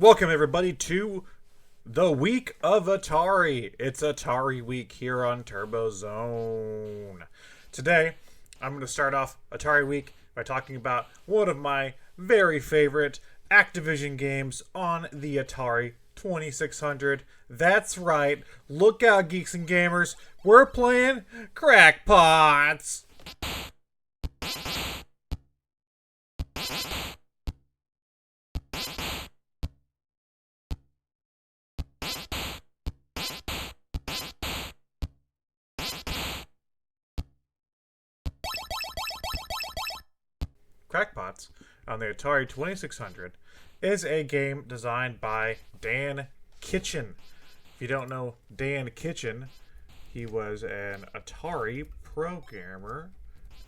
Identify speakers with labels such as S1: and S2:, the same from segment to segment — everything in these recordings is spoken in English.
S1: Welcome everybody to the week of Atari. It's Atari week here on Turbo Zone. Today, I'm going to start off Atari week by talking about one of my very favorite Activision games on the Atari 2600. That's right. Look out, geeks and gamers. We're playing Crackpots. Crackpots on the Atari 2600 is a game designed by Dan Kitchen. If you don't know Dan Kitchen, he was an Atari programmer,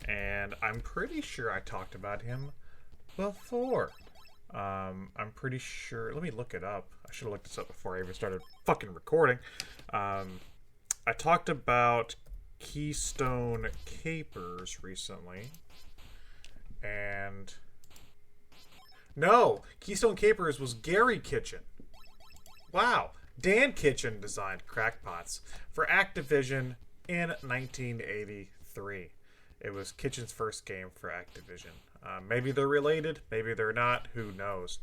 S1: and I'm pretty sure I talked about him before. I'm pretty sure. Let me look it up. I should have looked this up before I even started fucking recording. I talked about Keystone Capers recently. And no, Keystone Capers was Gary Kitchen. Wow. Dan Kitchen designed Crackpots for Activision in 1983. It was Kitchen's first game for Activision. Maybe they're related, maybe they're not, who knows.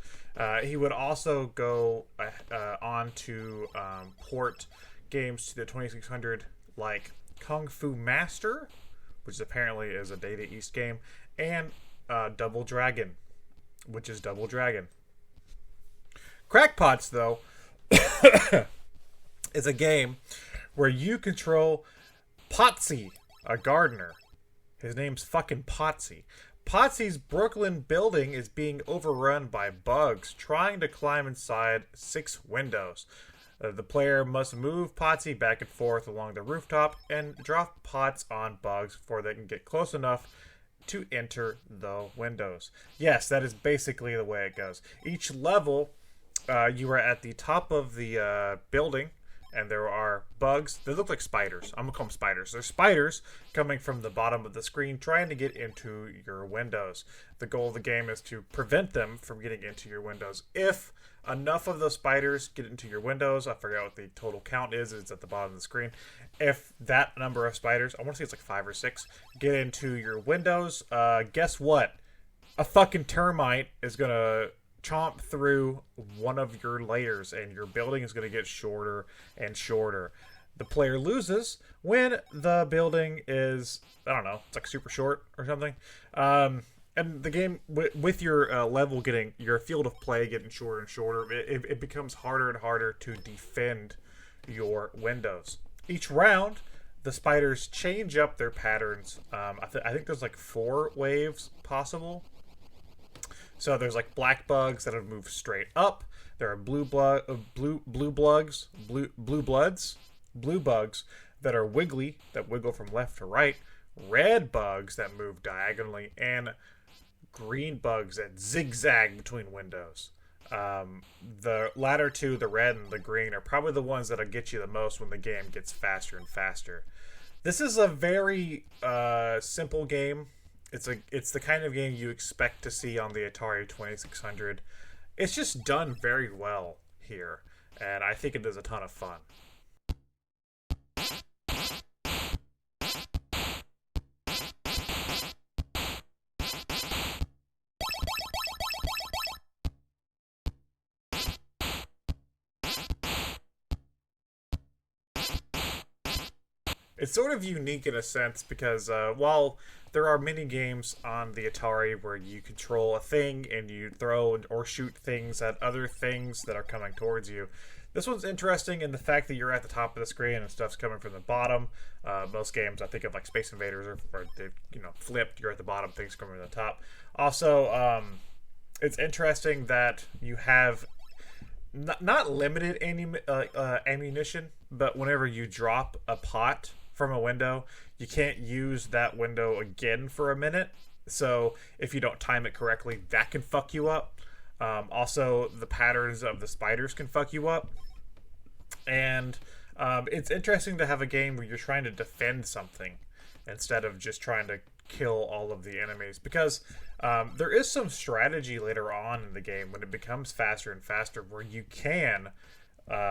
S1: He would also go on to port games to the 2600 like Kung Fu Master, which apparently is a Data East game, and Double Dragon, which is Double Dragon. Crackpots, though, is a game where you control Potsy, a gardener. His name's fucking Potsy. Potsy's Brooklyn building is being overrun by bugs trying to climb inside 6 windows. The player must move Potsy back and forth along the rooftop and drop pots on bugs before they can get close enough to enter the windows. Yes, that is basically the way it goes. Each level, you are at the top of the building, and there are bugs. They look like spiders. I'm going to call them spiders. They're spiders coming from the bottom of the screen trying to get into your windows. The goal of the game is to prevent them from getting into your windows. If enough of those spiders get into your windows, I forget what the total count is. It's at the bottom of the screen. If that number of spiders, I want to say it's like 5 or 6, get into your windows, guess what? A fucking termite is going to chomp through one of your layers, and your building is going to get shorter and shorter. The player loses when the building is, I don't know, it's like super short or something. And the game, with your level getting, your field of play getting shorter and shorter, it becomes harder and harder to defend your windows. Each round, the spiders change up their patterns. I think there's like 4 waves possible. So there's like black bugs that have moved straight up. There are blue bugs that are wiggly, that wiggle from left to right. Red bugs that move diagonally, and green bugs that zigzag between windows. The latter two, the red and the green, are probably the ones that'll get you the most when the game gets faster and faster. This is a very simple game. It's the kind of game you expect to see on the Atari 2600. It's just done very well here, and I think it is a ton of fun. It's sort of unique in a sense because while there are many games on the Atari where you control a thing and you throw or shoot things at other things that are coming towards you, this one's interesting in the fact that you're at the top of the screen and stuff's coming from the bottom. Most games, I think of like Space Invaders, or they've flipped. You're at the bottom, things coming from the top. Also, it's interesting that you have not limited ammunition, but whenever you drop a pot from a window, you can't use that window again for a minute. So if you don't time it correctly, that can fuck you up. Also, the patterns of the spiders can fuck you up. And it's interesting to have a game where you're trying to defend something instead of just trying to kill all of the enemies, because there is some strategy later on in the game when it becomes faster and faster where you can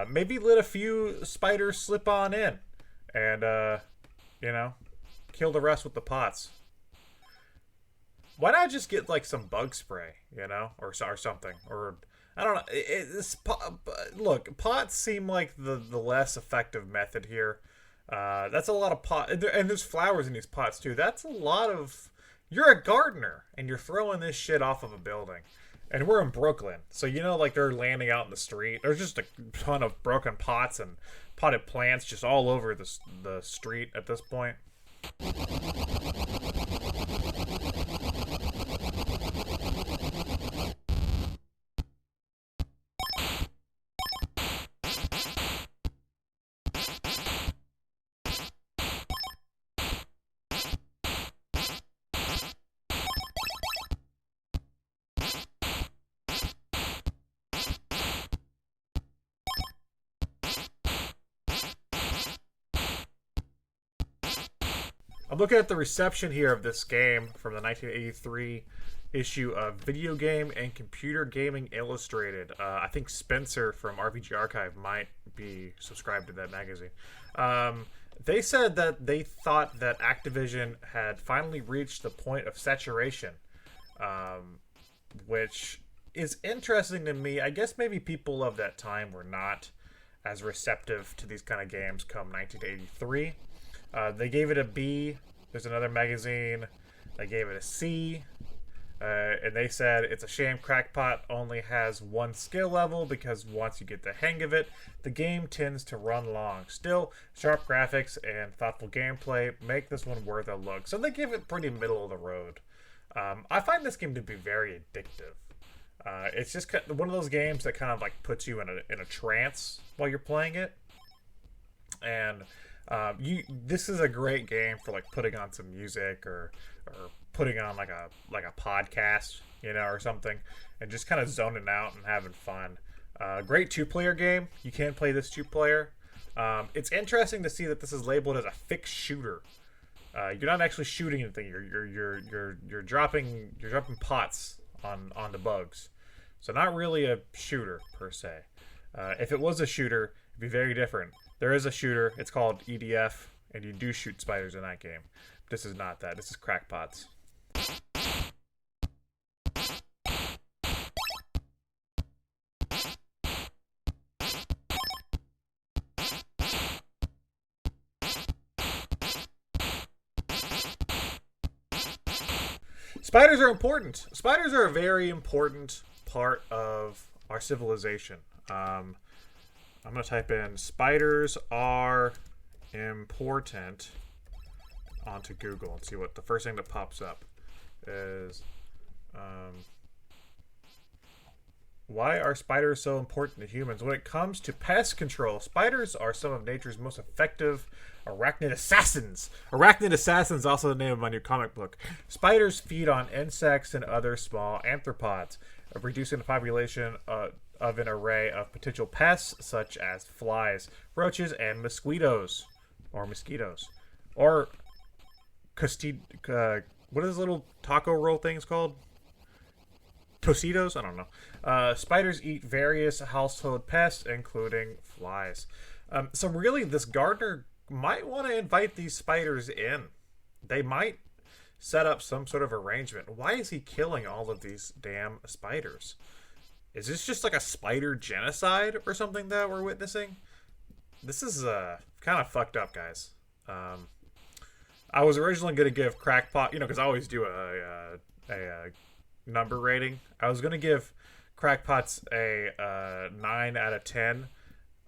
S1: maybe let a few spiders slip on in and you know, kill the rest with the pots. Why not just get like some bug spray, you know, or something, or I don't know. Look, pots seem like the less effective method here. That's a lot of pot, and there's flowers in these pots too. That's a lot of. You're a gardener, and you're throwing this shit off of a building, and we're in Brooklyn, so you know, like they're landing out in the street. There's just a ton of broken pots and potted plants just all over the street at this point. I'm looking at the reception here of this game from the 1983 issue of Video Game and Computer Gaming Illustrated. I think Spencer from RPG Archive might be subscribed to that magazine. They said that they thought that Activision had finally reached the point of saturation, which is interesting to me. I guess maybe people of that time were not as receptive to these kind of games come 1983. They gave it a B. There's another magazine. They gave it a C. And they said it's a shame Crackpot only has one skill level because once you get the hang of it, the game tends to run long. Still, sharp graphics and thoughtful gameplay make this one worth a look. So they give it pretty middle of the road. I find this game to be very addictive. It's just one of those games that kind of like puts you in a trance while you're playing it. And this is a great game for like putting on some music or putting on like a podcast, you know, or something, and just kind of zoning out and having fun. Great 2-player game. You can play this 2-player. It's interesting to see that this is labeled as a fixed shooter. You're not actually shooting anything. You're dropping pots onto bugs. So not really a shooter per se. If it was a shooter, it'd be very different. There is a shooter. It's called EDF, and you do shoot spiders in that game. This is not that. This is Crackpots. Spiders are important. Spiders are a very important part of our civilization. I'm going to type in spiders are important onto Google and see what the first thing that pops up is. Why are spiders so important to humans? When it comes to pest control, spiders are some of nature's most effective arachnid assassins. Arachnid Assassins, also the name of my new comic book. Spiders feed on insects and other small arthropods, reducing the population of an array of potential pests such as flies, roaches, and mosquitoes. Or what are those little taco roll things called? Tocitos? I don't know. Spiders eat various household pests, including flies. So really, this gardener might want to invite these spiders in. They might set up some sort of arrangement. Why is he killing all of these damn spiders? Is this just like a spider genocide or something that we're witnessing? This is kind of fucked up, guys. I was originally going to give Crackpot, because I always do a number rating. I was going to give Crackpots a 9 out of 10,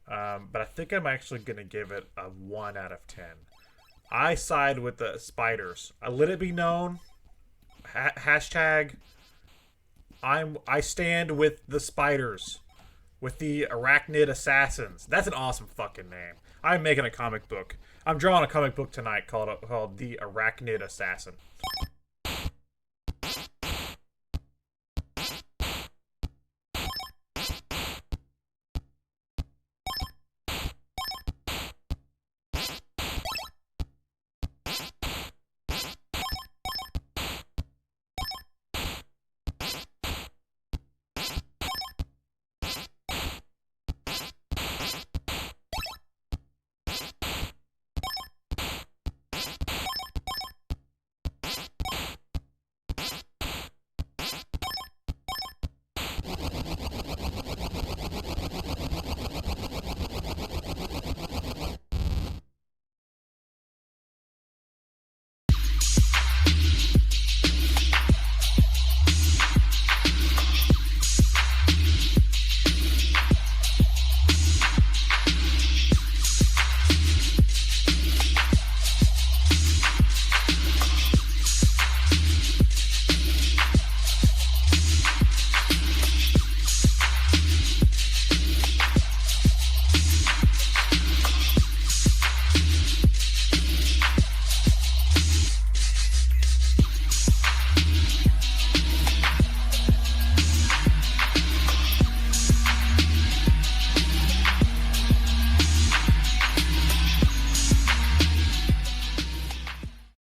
S1: but I think I'm actually going to give it a 1 out of 10. I side with the spiders. I let it be known. Hashtag I stand with the spiders, with the Arachnid Assassins. That's an awesome fucking name. I'm making a comic book. I'm drawing a comic book tonight called The Arachnid Assassin.